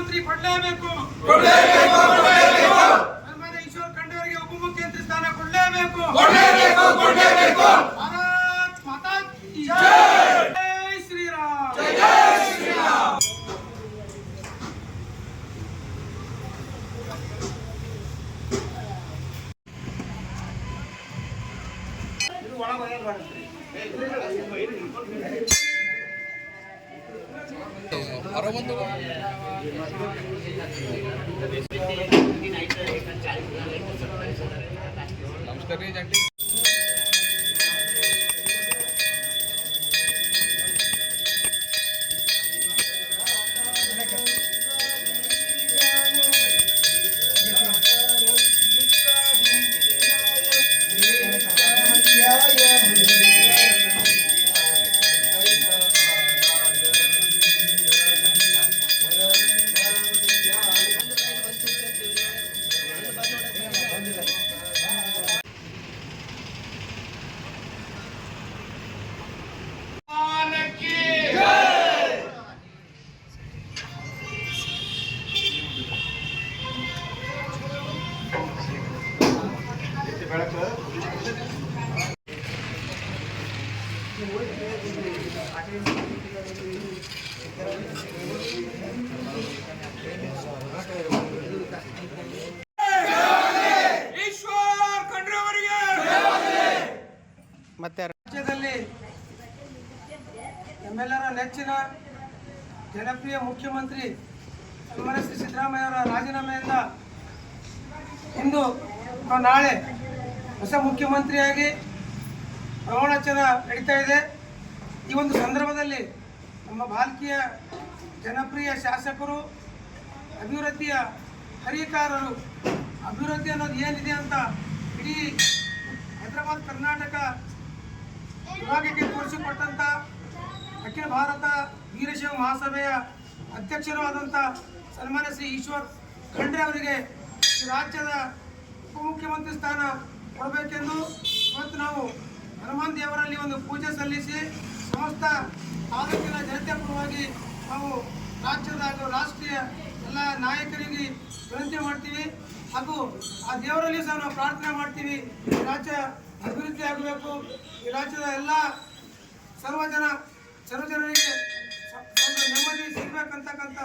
ಮುಖ್ಯಮಂತ್ರಿ ಕೊಡಲೇಬೇಕು. ಸನ್ಮಾನ್ಯ ಈಶ್ವರ್ ಖಂಡ್ರೆ ಅವರಿಗೆ ಉಪಮುಖ್ಯಮಂತ್ರಿ ಸ್ಥಾನ ಕೊಡಲೇಬೇಕು. ಭಾರತ್ ಮಾತಾ ಕಿ ಜೈ. ಜೈ ಶ್ರೀರಾಮ್. ಜೈ ಶ್ರೀರಾಮ್. नमस्कार रे जंटी ಮತ್ತೆ ರಾಜ್ಯದಲ್ಲಿ ನಮ್ಮೆಲ್ಲರ ನೆಚ್ಚಿನ ಜನಪ್ರಿಯ ಮುಖ್ಯಮಂತ್ರಿ ಸನ್ಮಾನ್ಯ ಶ್ರೀ ಸಿದ್ದರಾಮಯ್ಯ ಅವರ ರಾಜೀನಾಮೆಯಿಂದ ಇಂದು ನಾಳೆ ಹೊಸ ಮುಖ್ಯಮಂತ್ರಿಯಾಗಿ ಪ್ರಮಾಣವಚನ ನಡೀತಾ ಇದೆ. ಈ ಒಂದು ಸಂದರ್ಭದಲ್ಲಿ ನಮ್ಮ ಬಾಲ್ಕಿಯ ಜನಪ್ರಿಯ ಶಾಸಕರು, ಅಭಿವೃದ್ಧಿಯ ಹರಿಕಾರರು, ಅಭಿವೃದ್ಧಿ ಅನ್ನೋದು ಏನಿದೆ ಅಂತ ಇಡೀ ಹೈದರಾಬಾದ್ ಕರ್ನಾಟಕ ವಿಭಾಗಕ್ಕೆ ತೋರಿಸಿಕೊಟ್ಟಂಥ ಅಖಿಲ ಭಾರತ ವೀರಶೈವ ಮಹಾಸಭೆಯ ಅಧ್ಯಕ್ಷರೂ ಆದಂಥ ಸನ್ಮಾನ್ಯ ಶ್ರೀ ಈಶ್ವರ್ ಖಂಡ್ರೆ ಅವರಿಗೆ ಈ ರಾಜ್ಯದ ಉಪಮುಖ್ಯಮಂತ್ರಿ ಸ್ಥಾನ ಕೊಡಬೇಕೆಂದು ಇವತ್ತು ನಾವು ಹನುಮಾನ್ ದೇವರಲ್ಲಿ ಒಂದು ಪೂಜೆ ಸಲ್ಲಿಸಿ ಸಮಸ್ತ ತಾಲೂಕಿನ ಜನತೆ ಪರವಾಗಿ ನಾವು ರಾಜ್ಯದ ಹಾಗೂ ರಾಷ್ಟ್ರೀಯ ಎಲ್ಲ ನಾಯಕರಿಗೆ ವಿನಂತಿ ಮಾಡ್ತೀವಿ. ಹಾಗೂ ಆ ದೇವರಲ್ಲಿ ಸಹ ನಾವು ಪ್ರಾರ್ಥನೆ ಮಾಡ್ತೀವಿ, ಈ ರಾಜ್ಯ ಅಭಿವೃದ್ಧಿ ಆಗಬೇಕು, ಈ ರಾಜ್ಯದ ಎಲ್ಲ ಸರ್ವಜನರಿಗೆ ಒಂದು ನೆಮ್ಮದಿ ಸಿಗಬೇಕಂತಕ್ಕಂಥ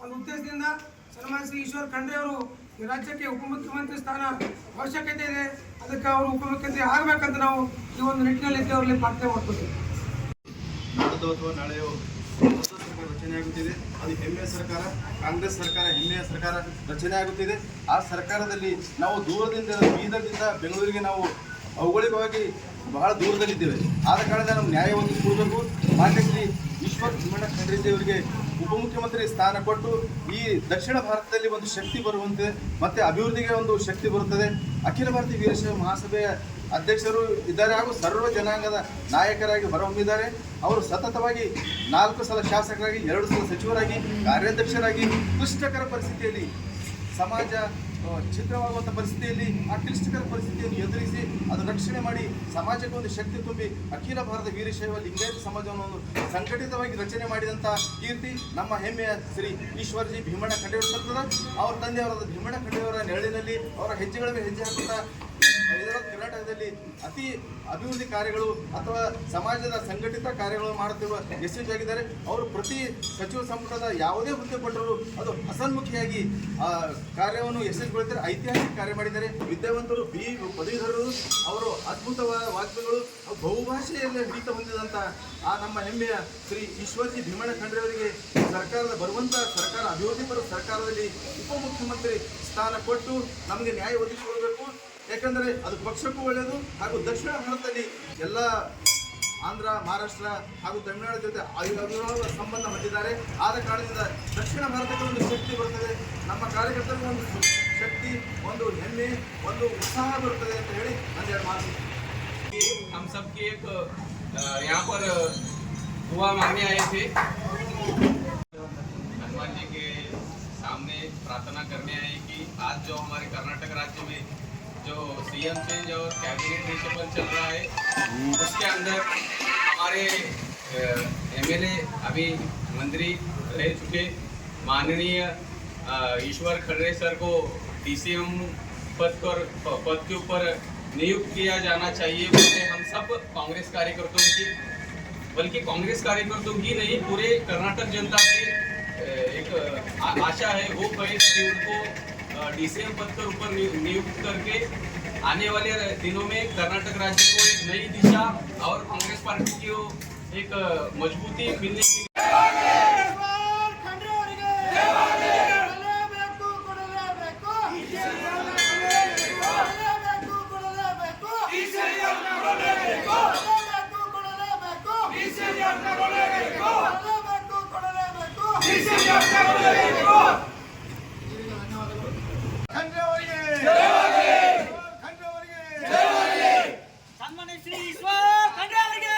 ಒಂದು ಉದ್ದೇಶದಿಂದ ಸನ್ಮಾನ್ಯ ಶ್ರೀ ಈಶ್ವರ್ ಖಂಡ್ರೆ ಅವರು ಈ ರಾಜ್ಯಕ್ಕೆ ಉಪಮುಖ್ಯಮಂತ್ರಿ ಸ್ಥಾನ ಅವಶ್ಯಕತೆ ಇದೆ. ಅದಕ್ಕೆ ಅವರು ಉಪಮುಖ್ಯಮಂತ್ರಿ ಆಗಬೇಕಂತ ನಾವು ಈ ಒಂದು ನಿಟ್ಟಿನಲ್ಲಿ ಅವರಲ್ಲಿ ಪ್ರಾರ್ಥನೆ ಮಾಡ್ತೀವಿ. ನಾಡ್ದು ಅಥವಾ ನಾಳೆಯೋ ಸರ್ಕಾರ ರಚನೆ ಆಗುತ್ತಿದೆ. ಅದು ಹೆಮ್ಮೆಯ ಸರ್ಕಾರ, ಕಾಂಗ್ರೆಸ್ ಸರ್ಕಾರ ಹೆಮ್ಮೆಯ ಸರ್ಕಾರ ರಚನೆ ಆಗುತ್ತಿದೆ. ಆ ಸರ್ಕಾರದಲ್ಲಿ ನಾವು ದೂರದಿಂದ ಬೀದರ್ದಿಂದ ಬೆಂಗಳೂರಿಗೆ ನಾವು ಭೌಗೋಳಿಕವಾಗಿ ಬಹಳ ದೂರದಲ್ಲಿದ್ದೇವೆ. ಆದ ಕಾರಣ ನಾವು ನ್ಯಾಯ ಒದಗಿಸಿಕೊಡಬೇಕು. ಮಾನ್ಯ ಶ್ರೀ ಈಶ್ವರ್ ಭೀಮಣ್ಣ ಖಂಡ್ರೆ ಅವರಿಗೆ ಉಪಮುಖ್ಯಮಂತ್ರಿ ಸ್ಥಾನ ಕೊಟ್ಟು ಈ ದಕ್ಷಿಣ ಭಾರತದಲ್ಲಿ ಒಂದು ಶಕ್ತಿ ಬರುವಂತೆ ಮತ್ತು ಅಭಿವೃದ್ಧಿಗೆ ಒಂದು ಶಕ್ತಿ ಬರುತ್ತದೆ. ಅಖಿಲ ಭಾರತೀಯ ವೀರಶೈವ ಮಹಾಸಭೆಯ ಅಧ್ಯಕ್ಷರು ಇದ್ದಾರೆ ಹಾಗೂ ಸರ್ವ ಜನಾಂಗದ ನಾಯಕರಾಗಿ ಹೊರಹೊಮ್ಮಿದ್ದಾರೆ. ಅವರು ಸತತವಾಗಿ 4 ಸಲ ಶಾಸಕರಾಗಿ, 2 ಸಲ ಸಚಿವರಾಗಿ, ಕಾರ್ಯಾಧ್ಯಕ್ಷರಾಗಿ ಕ್ಲಿಷ್ಟಕರ ಪರಿಸ್ಥಿತಿಯಲ್ಲಿ ಸಮಾಜ ಛಿದ್ರವಾಗುವಂಥ ಪರಿಸ್ಥಿತಿಯಲ್ಲಿ ಆ ಕ್ಲಿಷ್ಟಕರ ಪರಿಸ್ಥಿತಿಯನ್ನು ಎದುರಿಸಿ ಅದು ರಕ್ಷಣೆ ಮಾಡಿ ಸಮಾಜಕ್ಕೆ ಒಂದು ಶಕ್ತಿ ತುಂಬಿ ಅಖಿಲ ಭಾರತ ವೀರಶೈವ ಲಿಂಗಾಯತ ಸಮಾಜವನ್ನು ಒಂದು ಸಂಘಟಿತವಾಗಿ ರಚನೆ ಮಾಡಿದಂಥ ಕೀರ್ತಿ ನಮ್ಮ ಹೆಮ್ಮೆಯ ಶ್ರೀ ಈಶ್ವರ್ಜಿ ಭೀಮಣ್ಣ ಖಂಡ್ರೆ ಸಲ್ತದ. ಅವ್ರ ತಂದೆಯವರಾದ ಭೀಮಣ್ಣ ಖಂಡ್ರೆಯವರ ನೆರಳಿನಲ್ಲಿ ಅವರ ಹೆಜ್ಜೆಗಳ ಮೇಲೆ ಹೆಜ್ಜೆ ಹಾಕುತ್ತಾ ಹೈದರಾಬಾದ್ ಕರ್ನಾಟಕದಲ್ಲಿ ಅತಿ ಅಭಿವೃದ್ಧಿ ಕಾರ್ಯಗಳು ಅಥವಾ ಸಮಾಜದ ಸಂಘಟಿತ ಕಾರ್ಯಗಳು ಮಾಡುತ್ತಿರುವ ಯಶಸ್ವಿಯಾಗಿದ್ದಾರೆ. ಅವರು ಪ್ರತಿ ಸಚಿವ ಸಂಪುಟದ ಯಾವುದೇ ಹುದ್ದೆ ಪಟ್ಟರು ಅದು ಹಸನ್ಮುಖಿಯಾಗಿ ಆ ಕಾರ್ಯವನ್ನು ಯಶಸ್ವಿಗೊಳಿಸಿದ್ದಾರೆ. ಐತಿಹಾಸಿಕ ಕಾರ್ಯ ಮಾಡಿದ್ದಾರೆ. ವಿದ್ಯಾವಂತರು, ಪದವೀಧರರು, ಅವರು ಅದ್ಭುತವಾದ ವಾಗ್ಮಿಗಳು, ಬಹುಭಾಷೆಯಲ್ಲಿ ಹಿಡಿತ ಹೊಂದಿದಂಥ ಆ ನಮ್ಮ ಹೆಮ್ಮೆಯ ಶ್ರೀ ಈಶ್ವರ್ಜಿ ಭೀಮಣ್ಣ ಖಂಡ್ರೆ ಅವರಿಗೆ ಸರ್ಕಾರದ ಬರುವಂಥ ಸರ್ಕಾರ ಅಭಿವೃದ್ಧಿ ಪರ ಸರ್ಕಾರದಲ್ಲಿ ಉಪಮುಖ್ಯಮಂತ್ರಿ ಸ್ಥಾನ ಕೊಟ್ಟು ನಮಗೆ ನ್ಯಾಯ ಒದಗಿಸಿಕೊಡಬೇಕು. ಯಾಕಂದರೆ ಅದು ಪಕ್ಷಕ್ಕೂ ಒಳ್ಳೆಯದು ಹಾಗೂ ದಕ್ಷಿಣ ಭಾರತದಲ್ಲಿ ಎಲ್ಲ ಆಂಧ್ರ, ಮಹಾರಾಷ್ಟ್ರ ಹಾಗೂ ತಮಿಳುನಾಡು ಜೊತೆ ಅವಿರೋಧ ಸಂಬಂಧ ಹೊಂದಿದ್ದಾರೆ. ಆದ ಕಾರಣದಿಂದ ದಕ್ಷಿಣ ಭಾರತಕ್ಕೆ ಒಂದು ಶಕ್ತಿ ಬರುತ್ತದೆ, ನಮ್ಮ ಕಾರ್ಯಕರ್ತರಿಗೆ ಒಂದು ಶಕ್ತಿ, ಒಂದು ಹೆಮ್ಮೆ, ಒಂದು ಉತ್ಸಾಹ ಬರುತ್ತದೆ ಅಂತ ಹೇಳಿ ಒಂದೆರಡು ಮಾತು. हम सब की एक यहाँ पर दुआ मांगने आए थे, हनुमान जी के सामने प्रार्थना करने आए कि आज जो हमारे कर्नाटक राज्य में जो सीएम चेंज और कैबिनेट रिशफल चल रहा है उसके अंदर हमारे एमएलए अभी मंत्री रह चुके माननीय ईश्वर खंडरे सर को DCM पद के ऊपर नियुक्त किया जाना चाहिए बोलते हम सब कांग्रेस कार्यकर्ताओं की, बल्कि कांग्रेस कार्यकर्ताओं की नहीं, पूरे कर्नाटक जनता की एक आशा है, होप है कि उनको DCM पद के ऊपर नियुक्त करके आने वाले दिनों में कर्नाटक राज्य को एक नई दिशा और कांग्रेस पार्टी की एक मजबूती मिलने की ಸನ್ಮಾನ್ಯ ಶ್ರೀ ಈಶ್ವರ್ ಖಂಡ್ರೆ ಅವರಿಗೆ